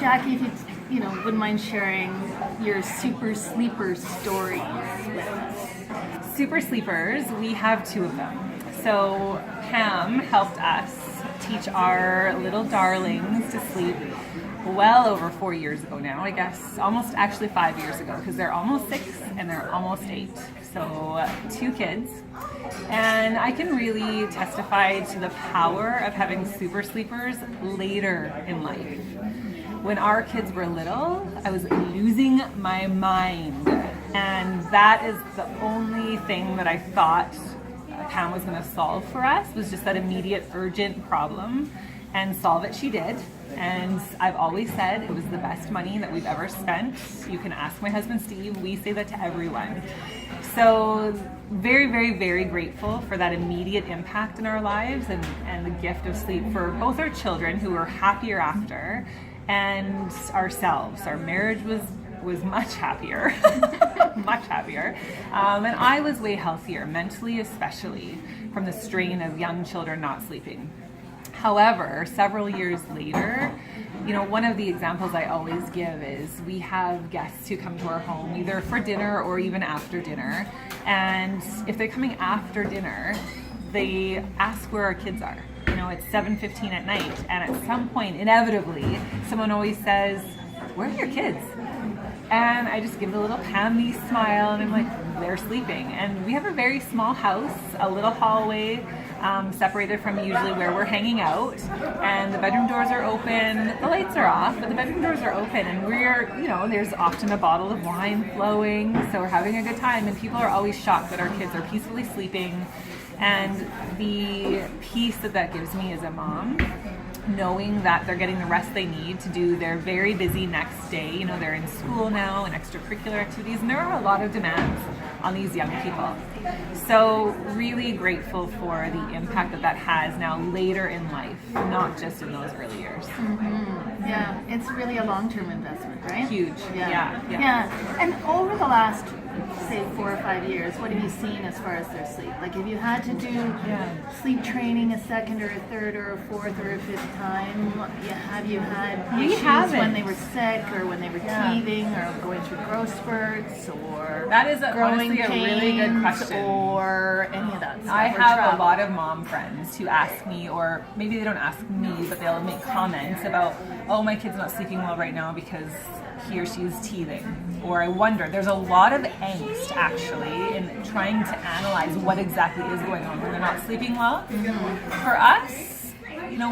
Jacqui, if you wouldn't mind sharing your super sleeper stories with us. Super sleepers, we have two of them. So Pam helped us teach our little darlings to sleep well over 4 years ago now, I guess, almost actually 5 years ago, because they're almost 6 and they're almost 8. So 2 kids. And I can really testify to the power of having super sleepers later in life. When our kids were little, I was losing my mind. And that is the only thing that I thought Pam was going to solve for us, was just that immediate, urgent problem. And solve it she did. And I've always said it was the best money that we've ever spent. You can ask my husband Steve, we say that to everyone. So very, very, very grateful for that immediate impact in our lives and the gift of sleep for both our children, who were happier after, and ourselves. Our marriage was much happier, much happier. And I was way healthier, mentally especially, from the strain of young children not sleeping. However, several years later, one of the examples I always give is we have guests who come to our home either for dinner or even after dinner. And if they're coming after dinner, they ask where our kids are. It's 7:15 at night, and at some point, inevitably, someone always says, "Where are your kids?" And I just give a little Pam Nease smile, and I'm like, they're sleeping. And we have a very small house, a little hallway, separated from usually where we're hanging out. And the bedroom doors are open. The lights are off, but the bedroom doors are open. And we're, there's often a bottle of wine flowing. So we're having a good time. And people are always shocked that our kids are peacefully sleeping. And the peace that gives me as a mom, knowing that they're getting the rest they need to do their very busy next day. They're in school now and extracurricular activities, and there are a lot of demands on these young people. So really grateful for the impact that has now later in life, not just in those early years. Mm-hmm. Yeah, it's really a long-term investment, right? Huge. Yeah. And over the last, say, 4 or 5 years, what have you seen as far as their sleep? Like, if you had to do sleep training a second or a third or a fourth or a fifth time, have you had issues when they were sick or when they were teething or going through growth spurts or that is growing honestly a really good question, or any of that stuff? I have a lot of mom friends who ask me, or maybe they don't ask me, but they'll make comments about, oh, my kid's not sleeping well right now because he or she is teething. Or I wonder, there's a lot of angst actually in trying to analyze what exactly is going on when they're not sleeping well. Mm-hmm. For us,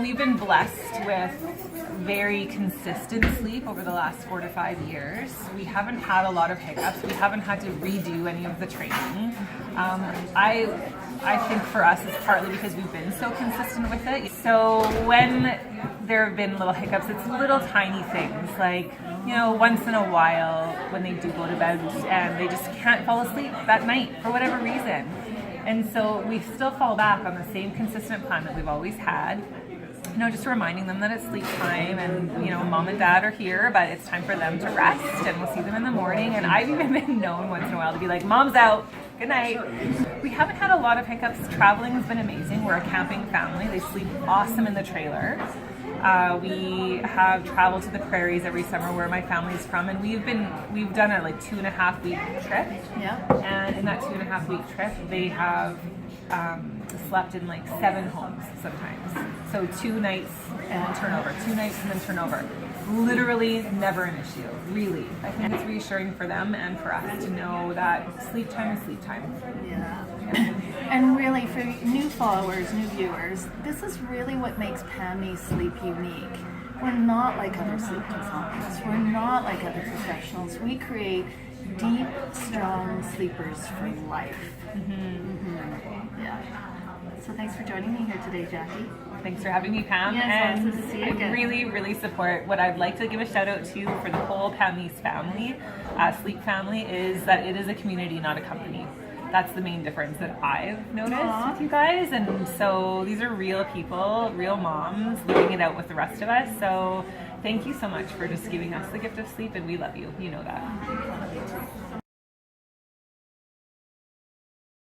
we've been blessed with very consistent sleep over the last 4 to 5 years. We haven't had a lot of hiccups. We haven't had to redo any of the training. I think for us it's partly because we've been so consistent with it. So when there have been little hiccups, it's little tiny things like, once in a while when they do go to bed and they just can't fall asleep that night for whatever reason. And so we still fall back on the same consistent plan that we've always had. Just reminding them that it's sleep time and, mom and dad are here, but it's time for them to rest and we'll see them in the morning. And I've even been known once in a while to be like, mom's out, good night. We haven't had a lot of hiccups. Traveling has been amazing. We're a camping family. They sleep awesome in the trailer. We have traveled to the prairies every summer where my family's from, and we've done a 2.5 week trip. Yeah. And in that 2.5 week trip, they have slept in 7 homes sometimes. So 2 nights and then turnover, 2 nights and then turnover. Literally never an issue, really. I think it's reassuring for them and for us to know that sleep time is sleep time. Yeah. And really, for new followers, new viewers, this is really what makes Pam Nease Sleep unique. We're not like other sleep consultants. We're not like other professionals. We create deep, strong sleepers for life. Mm-hmm. Mm-hmm. Yeah. So thanks for joining me here today, Jacqui. Thanks for having me, Pam. Yes, awesome to see you again. I really, really support. What I'd like to give a shout out to for the whole Pam Nease family, sleep family, is that it is a community, not a company. That's the main difference that I've noticed with you guys. And so these are real people, real moms living it out with the rest of us. So thank you so much for just giving us the gift of sleep, and we love you. You know that.